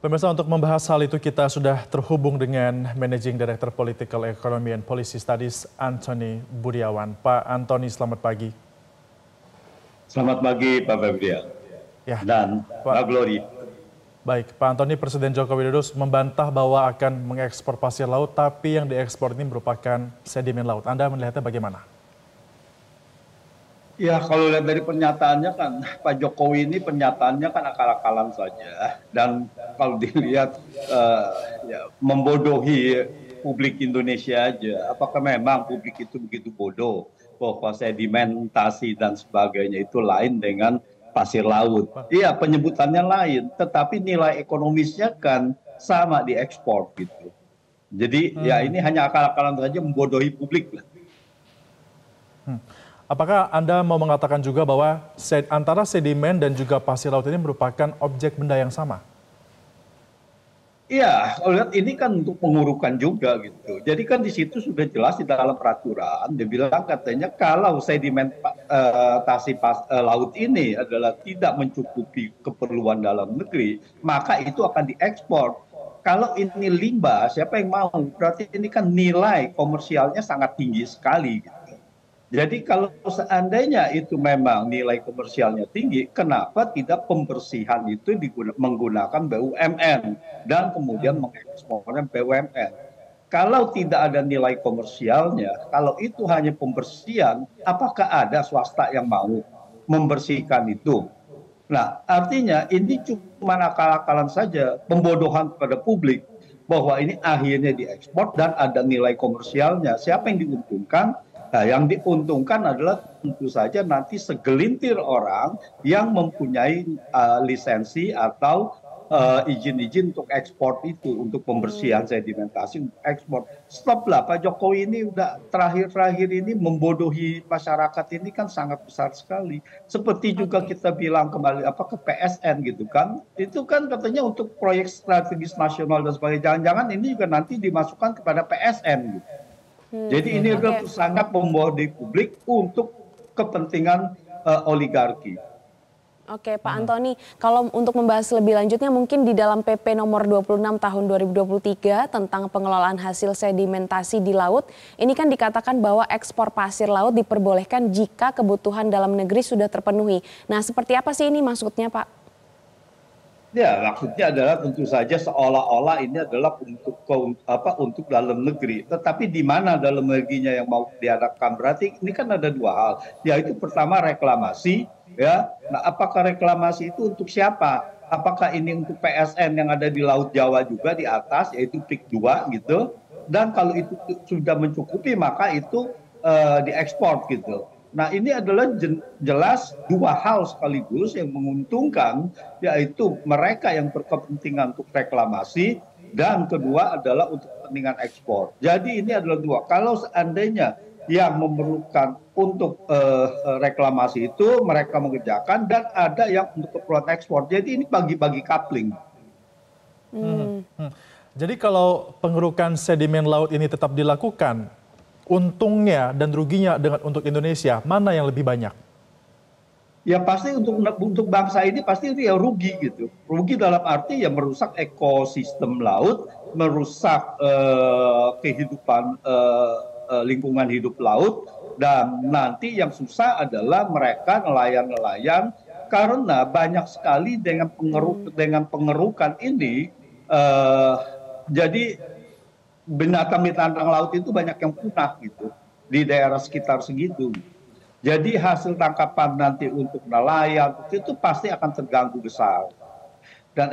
Pemirsa, untuk membahas hal itu kita sudah terhubung dengan Managing Director Political Economy and Policy Studies Antony Budiawan. Pak Antony, selamat pagi. Selamat pagi Pak Febrian dan Pak Glory. Baik, Pak Antony, Presiden Joko Widodo membantah bahwa akan mengekspor pasir laut, tapi yang diekspor ini merupakan sedimen laut. Anda melihatnya bagaimana? Ya, kalau lihat dari pernyataannya kan Pak Jokowi ini pernyataannya kan akal-akalan saja, dan kalau dilihat membodohi publik Indonesia aja. Apakah memang publik itu begitu bodoh bahwa sedimentasi dan sebagainya itu lain dengan pasir laut? Iya, penyebutannya lain, tetapi nilai ekonomisnya kan sama diekspor gitu. Jadi ya ini hanya akal-akalan saja, membodohi publik lah. Apakah Anda mau mengatakan juga bahwa antara sedimen dan juga pasir laut ini merupakan objek benda yang sama? Iya, kalau lihat ini kan untuk pengurukan juga gitu. Jadi kan di situ sudah jelas di dalam peraturan, dia bilang katanya kalau sedimentasi laut ini adalah tidak mencukupi keperluan dalam negeri, maka itu akan diekspor. Kalau ini limbah, siapa yang mau? Berarti ini kan nilai komersialnya sangat tinggi sekali gitu. Jadi kalau seandainya itu memang nilai komersialnya tinggi, kenapa tidak pembersihan itu menggunakan BUMN dan kemudian mengekspornya BUMN? Kalau tidak ada nilai komersialnya, kalau itu hanya pembersihan, apakah ada swasta yang mau membersihkan itu? Nah, artinya ini cuma akal-akalan saja, pembodohan kepada publik bahwa ini akhirnya diekspor dan ada nilai komersialnya. Siapa yang diuntungkan? Nah, yang diuntungkan adalah tentu saja nanti segelintir orang yang mempunyai lisensi atau izin-izin untuk ekspor itu, untuk pembersihan sedimentasi, untuk ekspor. Stoplah, Pak Jokowi ini udah terakhir-terakhir ini membodohi masyarakat ini kan sangat besar sekali. Seperti juga kita bilang kembali ke PSN gitu kan, itu kan katanya untuk proyek strategis nasional dan sebagainya. Jangan-jangan ini juga nanti dimasukkan kepada PSN gitu. Jadi ini adalah sangat membodohi publik untuk kepentingan oligarki. Oke, Pak Antony, kalau untuk membahas lebih lanjutnya mungkin di dalam PP nomor 26 tahun 2023 tentang pengelolaan hasil sedimentasi di laut, ini kan dikatakan bahwa ekspor pasir laut diperbolehkan jika kebutuhan dalam negeri sudah terpenuhi. Nah, seperti apa sih ini maksudnya, Pak? Ya, maksudnya adalah tentu saja seolah-olah ini adalah untuk dalam negeri. Tetapi di mana dalam negerinya yang mau diharapkan? Berarti ini kan ada dua hal. Yaitu pertama reklamasi, ya. Nah, apakah reklamasi itu untuk siapa? Apakah ini untuk PSN yang ada di Laut Jawa juga di atas, yaitu PIK 2 gitu. Dan kalau itu sudah mencukupi maka itu diekspor gitu. Nah, ini adalah jelas dua hal sekaligus yang menguntungkan, yaitu mereka yang berkepentingan untuk reklamasi dan kedua adalah untuk kepentingan ekspor. Jadi ini adalah dua. Kalau seandainya yang memerlukan untuk reklamasi itu mereka mengerjakan dan ada yang untuk keperluan ekspor. Jadi ini bagi-bagi coupling. Jadi kalau pengerukan sedimen laut ini tetap dilakukan, untungnya dan ruginya untuk Indonesia, mana yang lebih banyak? Ya pasti untuk bangsa ini pasti itu ya rugi gitu. Rugi dalam arti ya merusak ekosistem laut, merusak kehidupan lingkungan hidup laut, dan nanti yang susah adalah mereka nelayan-nelayan karena banyak sekali dengan pengerukan ini jadi binatang-binatang laut itu banyak yang punah gitu di daerah sekitar segitu. Jadi hasil tangkapan nanti untuk nelayan itu pasti akan terganggu besar dan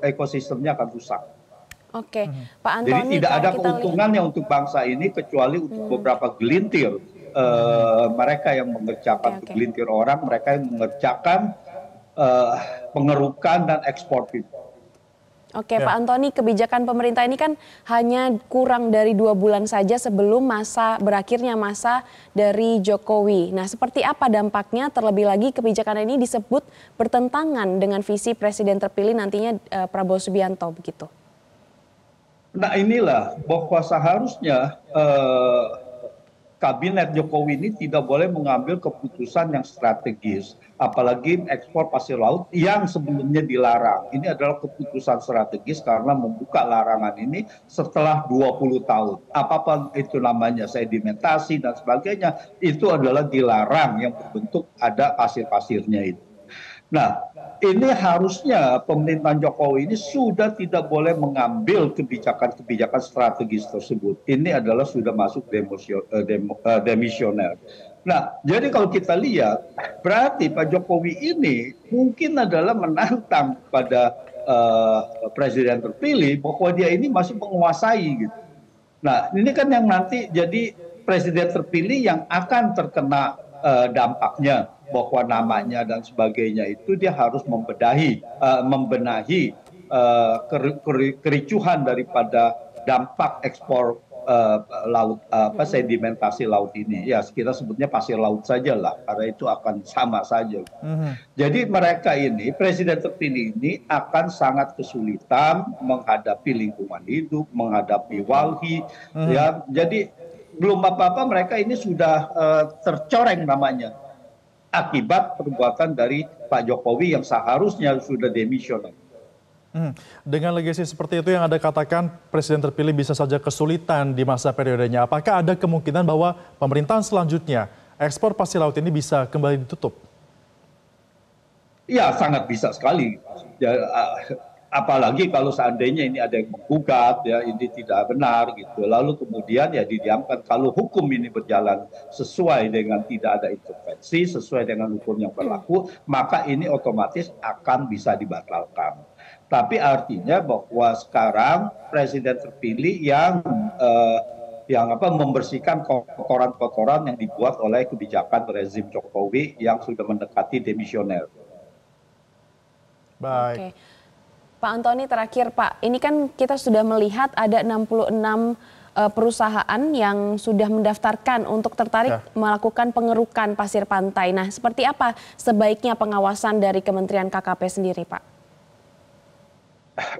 ekosistemnya akan rusak. Oke, Pak Antony. Jadi tidak ada keuntungannya untuk bangsa ini kecuali untuk beberapa gelintir mereka yang mengerjakan gelintir orang, mereka yang mengerjakan pengerukan dan ekspor itu. Oke, Pak Antony, kebijakan pemerintah ini kan hanya kurang dari 2 bulan saja sebelum berakhirnya masa dari Jokowi. Nah, seperti apa dampaknya, terlebih lagi kebijakan ini disebut bertentangan dengan visi Presiden terpilih nantinya Prabowo Subianto begitu? Nah, inilah bahwa seharusnya kabinet Jokowi ini tidak boleh mengambil keputusan yang strategis, apalagi ekspor pasir laut yang sebelumnya dilarang. Ini adalah keputusan strategis karena membuka larangan ini setelah 20 tahun. Apapun itu namanya, sedimentasi dan sebagainya, itu adalah dilarang yang berbentuk ada pasir-pasirnya itu. Nah, ini harusnya pemerintahan Jokowi ini sudah tidak boleh mengambil kebijakan-kebijakan strategis tersebut. Ini adalah sudah masuk demisioner. Nah, jadi kalau kita lihat, berarti Pak Jokowi ini mungkin adalah menantang pada presiden terpilih bahwa dia ini masih menguasai gitu. Nah, ini kan yang nanti jadi presiden terpilih yang akan terkena dampaknya, bahwa namanya dan sebagainya itu dia harus membenahi kericuhan daripada dampak ekspor laut, sedimentasi laut ini. Ya, kita sebutnya pasir laut saja lah, karena itu akan sama saja. Jadi mereka ini, presiden terpilih ini akan sangat kesulitan menghadapi lingkungan hidup, menghadapi walhi, ya. Jadi belum apa-apa mereka ini sudah tercoreng namanya akibat perbuatan dari Pak Jokowi yang seharusnya sudah demisioner. Dengan legasi seperti itu yang Anda katakan, presiden terpilih bisa saja kesulitan di masa periodenya. Apakah ada kemungkinan bahwa pemerintahan selanjutnya ekspor pasir laut ini bisa kembali ditutup? Ya, sangat bisa sekali. Ya, apalagi kalau seandainya ini ada yang menggugat, ya ini tidak benar gitu. Lalu kemudian ya didiamkan. Kalau hukum ini berjalan sesuai dengan tidak ada intervensi, sesuai dengan hukum yang berlaku, maka ini otomatis akan bisa dibatalkan. Tapi artinya bahwa sekarang presiden terpilih yang membersihkan kotoran-kotoran yang dibuat oleh kebijakan rezim Jokowi yang sudah mendekati demisioner. Baik. Oke. Pak Antoni, terakhir Pak, ini kan kita sudah melihat ada 66 perusahaan yang sudah mendaftarkan untuk tertarik melakukan pengerukan pasir pantai. Nah, seperti apa sebaiknya pengawasan dari Kementerian KKP sendiri, Pak?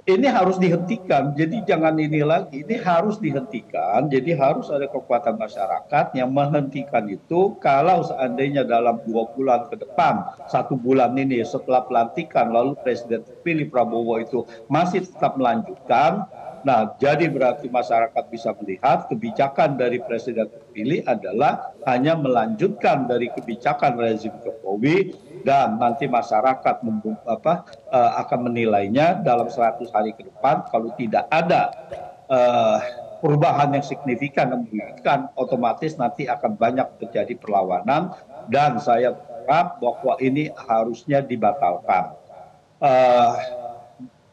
Ini harus dihentikan, jadi jangan ini lagi, ini harus dihentikan, jadi harus ada kekuatan masyarakat yang menghentikan itu. Kalau seandainya dalam 2 bulan ke depan, 1 bulan ini setelah pelantikan, lalu Presiden terpilih Prabowo itu masih tetap melanjutkan, nah jadi berarti masyarakat bisa melihat kebijakan dari Presiden terpilih adalah hanya melanjutkan dari kebijakan rezim Jokowi, dan nanti masyarakat akan menilainya dalam 100 hari ke depan. Kalau tidak ada perubahan yang signifikan dan menyebabkan, otomatis nanti akan banyak terjadi perlawanan, dan saya harap bahwa ini harusnya dibatalkan.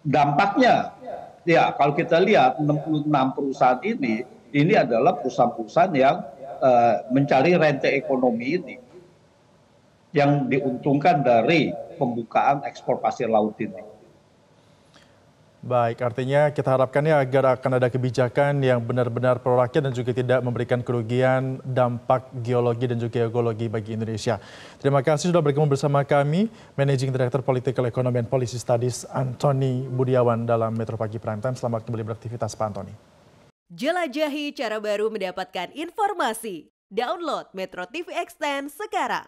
Dampaknya, ya kalau kita lihat 66 perusahaan ini adalah perusahaan-perusahaan yang mencari rente ekonomi ini, yang diuntungkan dari pembukaan ekspor pasir laut ini. Baik, artinya kita harapkan ya agar akan ada kebijakan yang benar-benar pro rakyat dan juga tidak memberikan kerugian dampak geologi dan juga geologi bagi Indonesia. Terima kasih sudah bergabung bersama kami, Managing Director Political Economy and Policy Studies Antoni Budiawan dalam Metro Pagi Prime Time. Selamat kembali beraktivitas, Pak Antoni. Jelajahi cara baru mendapatkan informasi. Download Metro TV Extend sekarang.